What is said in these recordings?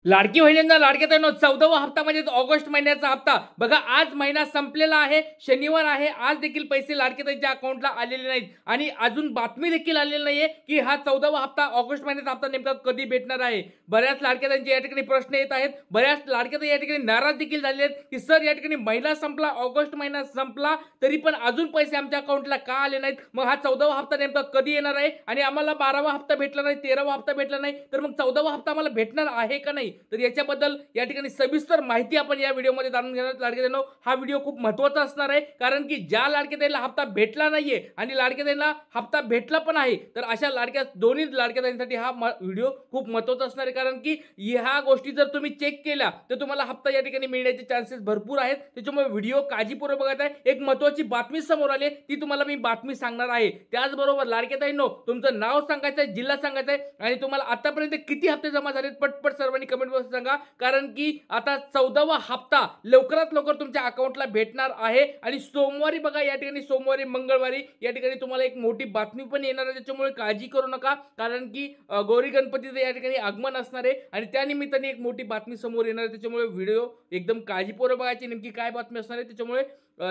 लाडकी बहिणींना लाडक्या 14वा हप्ता म्हणजे ऑगस्ट महिन्याचा हप्ता बघा. आज महिना संपलेला आहे, शनिवार आहे. आज देखील पैसे लाडक्याच्या अकाउंटला आलेले नाहीत आणि अजून बातमी देखील आलेली नाहीये की हा 14वा हप्ता ऑगस्ट महिन्याचा हप्ता नेमका कधी भेटणार आहे. बऱ्याच लाडक्याचे या ठिकाणी प्रश्न येत आहेत. बऱ्याच लाडक्या या ठिकाणी नाराज देखील झाले आहेत की सर या ठिकाणी महिना संपला, ऑगस्ट महिना संपला, तरी पण अजून पैसे आमच्या अकाउंटला का आले नाहीत. मग हा 14वा हप्ता नेमका कधी येणार आहे आणि आम्हाला 12वा हप्ता भेटला नाही, 13वा हप्ता भेटला नाही, तर मग 14वा हप्ता आम्हाला भेटणार आहे का नाही. तर याच्याबद्दल या ठिकाणी सविस्तर माहिती आपण या व्हिडिओमध्ये जाणून घेणार. लाडक्या हा व्हिडिओ खूप महत्त्वाचा असणार आहे, कारण की ज्या लाडक्या हप्ता भेटला नाहीये आणि लाडक्या हप्ता भेटला पण आहे, तर अशा दोन्ही लाडक्या हा व्हिडिओ खूप महत्त्वाचा असणार आहे. कारण की ह्या गोष्टी जर तुम्ही चेक केल्या तर तुम्हाला हप्ता या ठिकाणी मिळण्याचे चान्सेस भरपूर आहेत. त्याच्यामुळे व्हिडिओ काळजीपूर्वक बघायचा आहे. एक महत्त्वाची बातमी समोर आली आहे, ती तुम्हाला मी बातमी सांगणार आहे. त्याचबरोबर लाडक्या तुमचं नाव सांगायचं आहे, जिल्हा सांगायचा आहे आणि तुम्हाला आतापर्यंत किती हप्ते जमा झालेत पटपट सर्वांनी कमेंट बॉक्स सांगा. कारण की आता 14वा हप्ता लवकरात लवकर तुमच्या अकाउंटला भेटणार आहे आणि सोमवारी बघा या ठिकाणी सोमवारी मंगळवारी या ठिकाणी तुम्हाला एक मोठी बातमी पण येणार आहे. त्याच्यामुळे काळजी करू नका, कारण की गौरी गणपतीचं या ठिकाणी आगमन असणार आहे आणि त्यानिमित्ताने एक मोठी बातमी समोर येणार आहे. त्याच्यामुळे व्हिडिओ एकदम काळजीपूर्वक बघायची, नेमकी काय बातमी असणार आहे. त्याच्यामुळे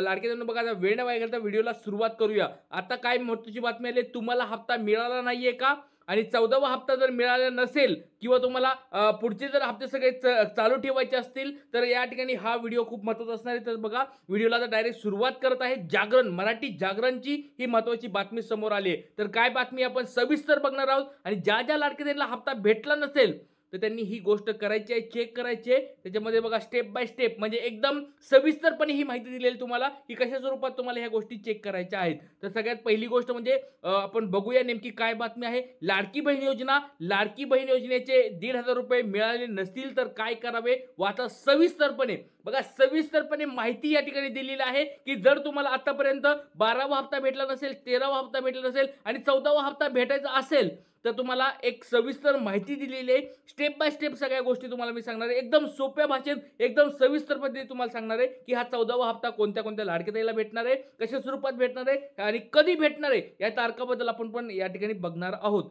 लाडक्याजण बघा, वेळ न वाया घालता व्हिडिओला सुरुवात करूया. आता काय महत्त्वाची बातमी आली, तुम्हाला हप्ता मिळाला नाहीये का आणि 14वा हप्ता जर मिळाला नसेल किंवा तुम्हाला पुढचे जर हप्ते सगळे चालू ठेवायचे असतील तर या ठिकाणी हा व्हिडिओ खूप महत्त्वाचा असणार आहे. तर बघा, व्हिडिओला आता डायरेक्ट सुरुवात करत आहे. जागरण मराठी जागरणची ही महत्त्वाची बातमी समोर आली आहे. तर काय बातमी आपण सविस्तर बघणार आहोत आणि ज्या ज्या लाडक्यांना हप्ता भेटला नसेल तर त्यांनी ही गोष्ट करायची आहे, चेक करायची आहे. त्याच्यामध्ये बघा स्टेप बाय स्टेप म्हणजे एकदम सविस्तरपणे ही माहिती दिलेली तुम्हाला की कशा स्वरूपात तुम्हाला ह्या गोष्टी चेक करायच्या आहेत. तर सगळ्यात पहिली गोष्ट म्हणजे आपण बघूया नेमकी काय बातमी आहे. लाडकी बहीण योजना, लाडकी बहीण योजनेचे 1,500 रुपये मिळाले नसतील तर काय करावे, वाचा सविस्तरपणे. बघा, सविस्तरपणे माहिती या ठिकाणी दिलेली आहे की जर तुम्हाला आतापर्यंत 12वा हप्ता भेटला नसेल, 13वा हप्ता भेटला नसेल आणि 14वा हप्ता भेटायचा असेल तर तुम्हाला एक सविस्तर माहिती दिलेली आहे. स्टेप बाय स्टेप सगळ्या गोष्टी तुम्हाला मी सांगणार आहे. एकदम सोप्या भाषेत एकदम सविस्तर पद्धतीने तुम्हाला सांगणार आहे की हा 14वा हप्ता कोणत्या कोणत्या लाडक्या भेटणार आहे, कशा स्वरूपात भेटणार आहे आणि कधी भेटणार आहे, या तारखाबद्दल आपण पण या ठिकाणी बघणार आहोत.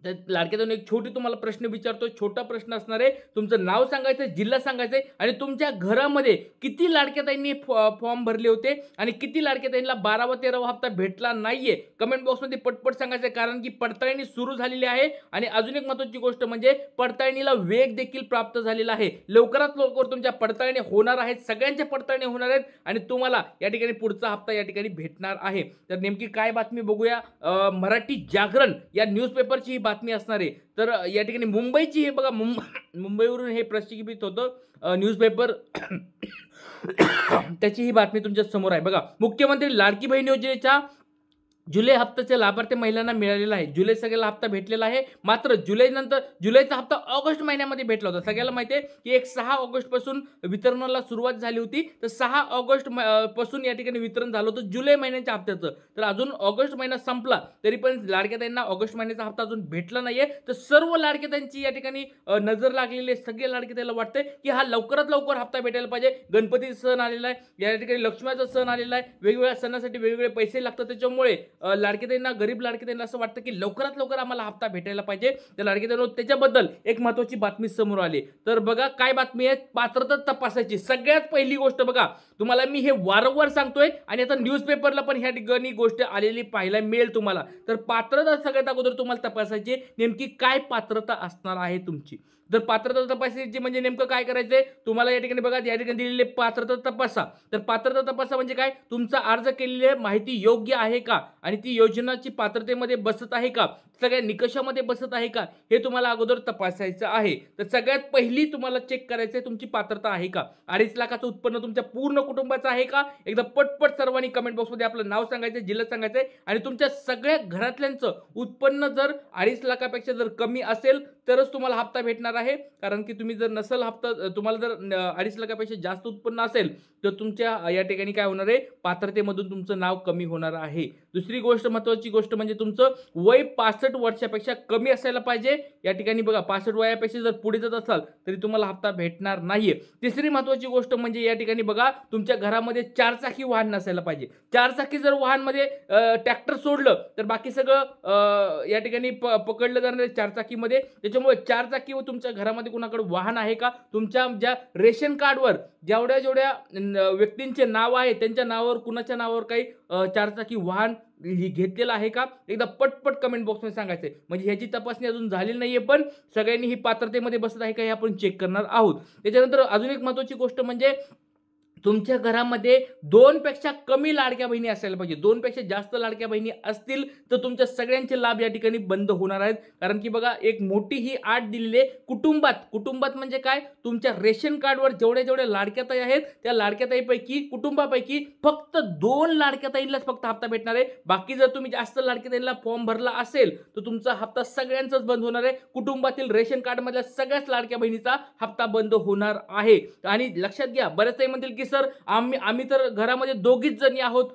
तर लाडक्यातून एक छोटी तुम्हाला प्रश्न विचारतो, छोटा प्रश्न असणार आहे. तुमचं नाव सांगायचं, जिल्हा सांगायचं आणि तुमच्या घरामध्ये किती लाडक्याताईंनी फॉर्म भरले होते आणि किती लाडक्याताईंना 12वा 13वा हप्ता भेटला नाहीये कमेंट बॉक्समध्ये पटपट सांगायचं. कारण की पडताळणी सुरू झालेली आहे आणि अजून एक महत्त्वाची गोष्ट म्हणजे पडताळणीला वेग देखील प्राप्त झालेला आहे. लवकरात लवकर तुमच्या पडताळणी होणार आहेत, सगळ्यांच्या पडताळणी होणार आहेत आणि तुम्हाला या ठिकाणी पुढचा हप्ता या ठिकाणी भेटणार आहे. तर नेमकी काय बातमी बघूया. मराठी जागरण या न्यूजपेपरची ही बातमी असणार आहे. तर या ठिकाणी मुंबईची हे बघा, मुंबईवरून हे प्रसिद्ध होतं न्यूजपेपर त्याची ही बातमी तुमच्या समोर आहे. बघा, मुख्यमंत्री लाडकी बहीण योजनेच्या जुलै हप्त्याचे लाभार्थी महिलांना मिळालेला आहे. जुलै सगळ्याला हप्ता भेटलेला आहे, मात्र जुलैचा हप्ता ऑगस्ट महिन्यामध्ये भेटला होता. सगळ्याला माहिती आहे की 6 ऑगस्ट पासून वितरणाला सुरुवात झाली होती. तर 6 ऑगस्ट पासून या ठिकाणी वितरण झालं होतं जुलै महिन्याच्या हप्त्याचं. तर अजून ऑगस्ट महिना संपला तरी पण लाडक्याताईंना ऑगस्ट महिन्याचा हप्ता अजून भेटला नाहीये. तर सर्व लाडक्याताईंची या ठिकाणी नजर लागलेली आहे. सगळे लाडक्याताईंना वाटतंय की हा लवकरात लवकर हप्ता भेटायला पाहिजे. गणपती सण आलेला आहे, या ठिकाणी लक्ष्मीचा सण आलेला आहे, वेगवेगळ्या सणासाठी वेगवेगळे पैसे लागतात. त्याच्यामुळे लाडक्याताईंना, गरीब लाडक्याताईंना असं वाटतं की लवकरात लवकर आम्हाला हप्ता भेटायला पाहिजे. तर लाडक्याताईंनो त्याच्याबद्दल एक महत्त्वाची बातमी समोर आली. तर बघा काय बातमी आहे, पात्रता तपासायची. सगळ्यात पहिली गोष्ट बघा, तुम्हाला मी हे वारंवार सांगतोय आणि आता न्यूजपेपरला पण ह्या ठिकाणी गोष्ट आलेली पाहायला मिळेल तुम्हाला. तर पात्रता सगळ्यात अगोदर तुम्हाला तपासायची, नेमकी काय पात्रता असणार आहे तुमची. तर पात्रता तपासायची म्हणजे नेमकं काय करायचंय तुम्हाला या ठिकाणी बघा, या ठिकाणी दिलेले पात्रता तपासा. तर पात्रता तपासा म्हणजे काय, तुमचा अर्ज केलेली माहिती योग्य आहे का आणि ती योजनाची पात्रतेमध्ये बसत आहे का, सगळ्या निकषामध्ये बसत आहे का, हे तुम्हाला अगोदर तपासायचं आहे. तर सगळ्यात पहिली तुम्हाला चेक करायचं आहे तुमची पात्रता आहे का. 2.5 लाखाचं उत्पन्न तुमच्या पूर्ण कुटुंबाचं आहे का. एकदा पटपट सर्वांनी कमेंट बॉक्समध्ये आपलं नाव सांगायचं, जिल्हा सांगायचं आणि तुमच्या सगळ्या घरातल्यांचं उत्पन्न जर 2.5 लाखापेक्षा जर कमी असेल तरच तुम्हाला हप्ता भेटणार आहे. कारण की तुम्ही जर नसल हप्ता, तुम्हाला जर 2.5 लाखापेक्षा जास्त उत्पन्न असेल तर तुमच्या या ठिकाणी काय होणार आहे, पात्रतेमधून तुमचं नाव कमी होणार आहे. दुसरी गोष्ट, महत्त्वाची गोष्ट म्हणजे तुमचं वय 65 वर्षापेक्षा कमी असायला पाहिजे. या ठिकाणी बघा 65 वयापेक्षा जर पुढे जात असाल तरी तुम्हाला हप्ता भेटणार नाहीये. तिसरी महत्त्वाची गोष्ट म्हणजे या ठिकाणी बघा तुमच्या घरामध्ये 4 चाकी वाहन नसायला पाहिजे. 4 चाकी जर वाहनमध्ये ट्रॅक्टर सोडलं तर बाकी सगळं या ठिकाणी पकडलं जाणार आहे 4 चाकीमध्ये. त्याच्यामुळे 4 चाकी व तुमच्या घरामध्ये कुणाकडे वाहन आहे का, तुमच्या ज्या रेशन कार्डवर जेवढ्या व्यक्तींचे नाव आहे त्यांच्या नावावर कुणाच्या नावावर काही 4 चाकी वाहन घेतलेलं आहे का, एकदा पटपट कमेंट बॉक्समध्ये सांगायचंय. म्हणजे ह्याची तपासणी अजून झालेली नाहीये, पण सगळ्यांनी ही पात्रतेमध्ये बसत आहे का हे आपण चेक करणार आहोत. त्याच्यानंतर अजून एक महत्त्वाची गोष्ट म्हणजे तुमच्या घरामध्ये 2 पेक्षा कमी लाडक्या बहिणी असायला पाहिजे. 2 पेक्षा जास्त लाडक्या बहिणी असतील तर तुमच्या सगळ्यांचे लाभ या ठिकाणी बंद होणार आहेत. कारण की बघा एक मोठी ही आट दिलेली आहे कुटुंबात म्हणजे काय, तुमच्या रेशन कार्डवर जेवढ्या लाडक्या ताई आहेत त्या लाडक्या ताईपैकी कुटुंबापैकी फक्त 2 लाडक्या ताईंनाच फक्त हप्ता भेटणार आहे. बाकी जर तुम्ही जास्त लाडक्या ताईंना फॉर्म भरला असेल तर तुमचा हप्ता सगळ्यांचाच बंद होणार आहे. कुटुंबातील रेशन कार्डमधल्या सगळ्याच लाडक्या बहिणीचा हप्ता बंद होणार आहे. आणि लक्षात घ्या, बरेच ताई म्हणतील की सर आम्ही तर घरामध्ये दोघीच जणी आहोत,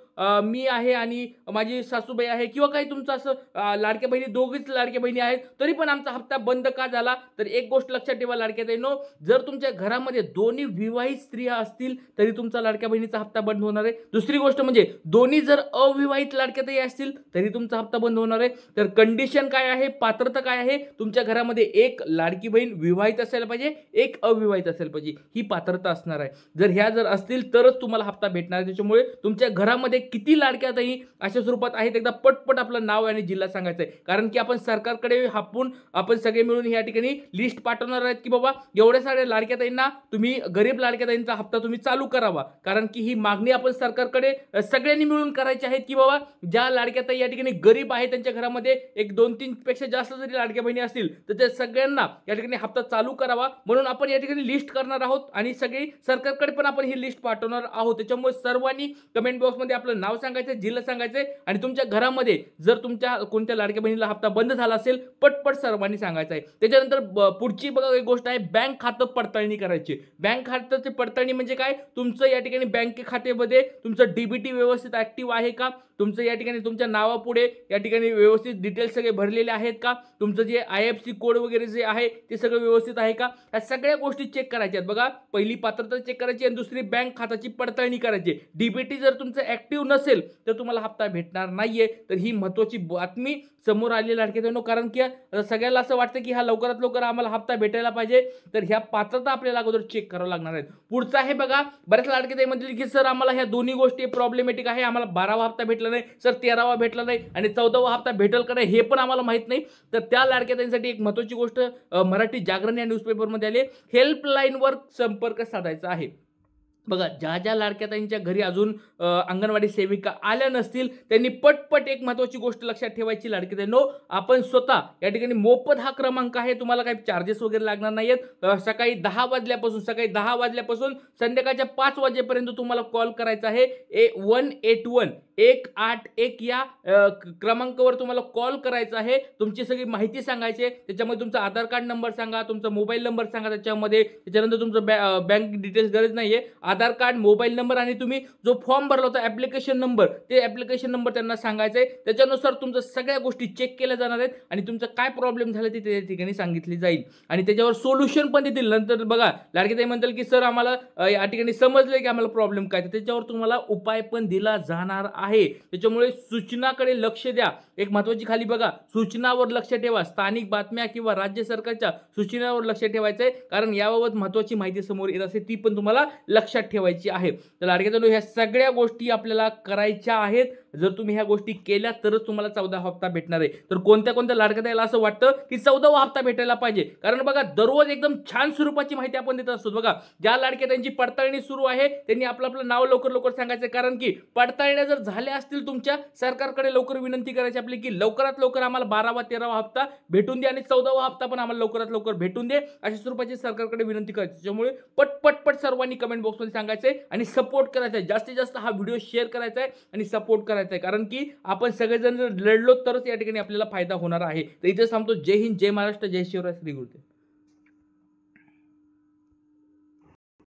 मी आहे आणि माझी सासूबाई आहे, किंवा काही तुमचं असं लाडक्या बहिणी दोघीच लाडक्या बहिणी आहेत तरी पण आमचा हप्ता बंद का झाला. तर एक गोष्ट लक्षात ठेवा लाडक्या बहिणींनो, जर तुमच्या घरामध्ये दोन्ही विवाहित स्त्रिया असतील तरी तुमचा लाडक्या बहिणीचा हप्ता बंद होणार आहे. दुसरी गोष्ट म्हणजे दोन्ही जर अविवाहित लाडक्या ताई असतील तरी तुमचा हप्ता बंद होणार आहे. तर कंडिशन काय आहे, पात्रता काय आहे, तुमच्या घरामध्ये एक लाडकी बहीण विवाहित असायला पाहिजे, एक अविवाहित असायला पाहिजे, ही पात्रता असणार आहे. जर ह्या जर असतील तरच तुम्हाला हप्ता भेटणार आहे. त्याच्यामुळे तुमच्या घरामध्ये किती लाडक्या ताई अशा स्वरूपात आहेत एकदा पटपट आपलं नाव आणि जिल्हा सांगायचं आहे. कारण की आपण सरकारकडे आपण सगळे मिळून या ठिकाणी लिस्ट पाठवणार आहेत की बाबा एवढ्या साऱ्या लाडक्या ताईंना तुम्ही, गरीब लाडक्या ताईंचा हप्ता तुम्ही चालू करावा. कारण की ही मागणी आपण सरकारकडे सगळ्यांनी मिळून करायची आहे की बाबा ज्या लाडक्या ताई या ठिकाणी गरीब आहेत त्यांच्या घरामध्ये 1-2-3 पेक्षा जास्त जरी लाडक्या बहिणी असतील तर त्या सगळ्यांना या ठिकाणी हप्ता चालू करावा. म्हणून आपण या ठिकाणी लिस्ट करणार आहोत आणि सगळी सरकारकडे पण आपण ही लिस्ट पाठवणार आहोत. त्याच्यामुळे सर्वांनी कमेंट बॉक्समध्ये आपलं नाव सांगायचं, जिल्हा सांगायचं आणि तुमच्या घरामध्ये जर तुमच्या कोणत्या लाडक्या बहिणीला हप्ता बंद झाला असेल पटपट सर्वांनी सांगायचं आहे. त्याच्यानंतर पुढची बघा एक गोष्ट आहे, बँक खातं पडताळणी करायची. बँक खात्याची पडताळणी म्हणजे काय, तुमचं या ठिकाणी बँक खात्यामध्ये तुमचं डीबीटी व्यवस्थित ऍक्टिव्ह आहे का, तुमचं या ठिकाणी तुमच्या नावापुढे या ठिकाणी व्यवस्थित डिटेल्स सगळे भरलेले आहेत का, तुमचं जे IFSC कोड वगैरे जे आहे ते सगळं व्यवस्थित आहे का, या सगळ्या गोष्टी चेक करायच्या आहेत. बघा पहिली पात्रता चेक करायची आणि दुसरी बँक खात्याची पडताळणी करायची. डीबीटी जर तुमचं ऍक्टिव्ह नसेल तर तुम्हाला हप्ता भेटणार नाहीये. तर ही महत्त्वाची बातमी समोर आलेली लाडक्या बहिणींनो, कारण की सगळ्याला असं वाटतं की हा लवकरात लवकर आम्हाला हप्ता भेटायला पाहिजे. तर ह्या पात्रता आपल्याला अगोदर चेक करावं लागणार आहेत. पुढचा आहे बघा, बऱ्याच लाडक्या ताई म्हणतील की सर आम्हाला ह्या दोन्ही गोष्टी प्रॉब्लेमॅटिक आहे, आम्हाला 12वा हप्ता भेटला नाही सर, 13वा भेटला नाही आणि 14वा हप्ता भेटेल का नाही हे पण आम्हाला माहित नाही. तर त्या लाडक्या ताईंसाठी एक महत्त्वाची गोष्ट मराठी जागरण या न्यूजपेपरमध्ये आली, हेल्पलाईनवर संपर्क साधायचा आहे. बघा ज्या लाडक्या ताईंच्या घरी अजून अंगणवाडी सेविका आल्या नसतील त्यांनी पटपट एक महत्त्वाची गोष्ट लक्षात ठेवायची लाडकी ताईंनो, आपण स्वतः या ठिकाणी मोफत हा क्रमांक आहे, तुम्हाला काही चार्जेस वगैरे लागणार नाहीत. सकाळी 10 वाजल्यापासून संध्याकाळच्या 5 वाजेपर्यंत तुम्हाला कॉल करायचा आहे. 181 या क्रमांकावर तुम्हाला कॉल करायचा आहे. तुमची सगळी माहिती सांगायची, त्याच्यामध्ये तुमचा आधार कार्ड नंबर सांगा, तुमचा मोबाईल नंबर सांगा, त्याच्यानंतर तुमचं बँक डिटेल्स गरज नाहीये, आधार कार्ड, मोबाईल नंबर आणि तुम्ही जो फॉर्म भरला होता ऍप्लिकेशन नंबर, ते ऍप्लिकेशन नंबर त्यांना सांगायचा आहे. त्याच्यानुसार तुमच्या सगळ्या गोष्टी चेक केल्या जाणार आहेत आणि तुमचं काय प्रॉब्लेम झाला ते त्या ठिकाणी सांगितली जाईल आणि त्याच्यावर सोल्युशन पण देतील. नंतर बघा लाडकी ताई म्हणतील की सर आम्हाला या ठिकाणी समजलंय की आम्हाला प्रॉब्लेम काय, तर त्याच्यावर तुम्हाला उपाय पण दिला जाणार आहे. त्याच्यामुळे सूचनाकडे लक्ष द्या. एक महत्त्वाची खाली बघा, सूचनावर लक्ष ठेवा, स्थानिक बातम्या किंवा राज्य सरकारच्या सूचनावर लक्ष ठेवायचं आहे, कारण याबाबत महत्त्वाची माहिती समोर येत असते ती पण तुम्हाला लक्षात ठेवायची आहे. तर लाडक्या ताईंनो ह्या सगळ्या गोष्टी आपल्याला करायच्या आहेत. जर तुम्ही ह्या गोष्टी केल्या तरच तुम्हाला 14 हप्ता भेटणार आहे. तर कोणत्या लाडक्या ताईला असं वाटतं की 14वा हप्ता भेटायला पाहिजे, कारण बघा दररोज एकदम छान स्वरूपाची माहिती आपण देत असतो. बघा ज्या लाडक्या ताईंची पडताळणी सुरू आहे त्यांनी आपलं नाव लवकर सांगायचं, कारण की पडताळण्या जर झाल्या असतील तुमच्या, सरकारकडे लवकर विनंती करायची आपली की लवकरात लवकर आम्हाला 12वा 13वा हप्ता भेटून दे आणि 14वा हप्ता पण आम्हाला लवकरात लवकर भेटून दे, अशा स्वरूपाची सरकारकडे विनंती करायची. त्यामुळे पटपट सर्वांनी कमेंट बॉक्समध्ये सांगायचंय आणि सपोर्ट करायचा आहे, जास्तीत जास्त हा व्हिडिओ शेअर करायचा आहे आणि सपोर्ट करायचा आहे, कारण की आपण सगळेजण जर लढलो तरच या ठिकाणी आपल्याला फायदा होणार आहे. तर इथे थांबतो. जय हिंद, जय महाराष्ट्र, जय शिवराय, श्री गुरुदेव.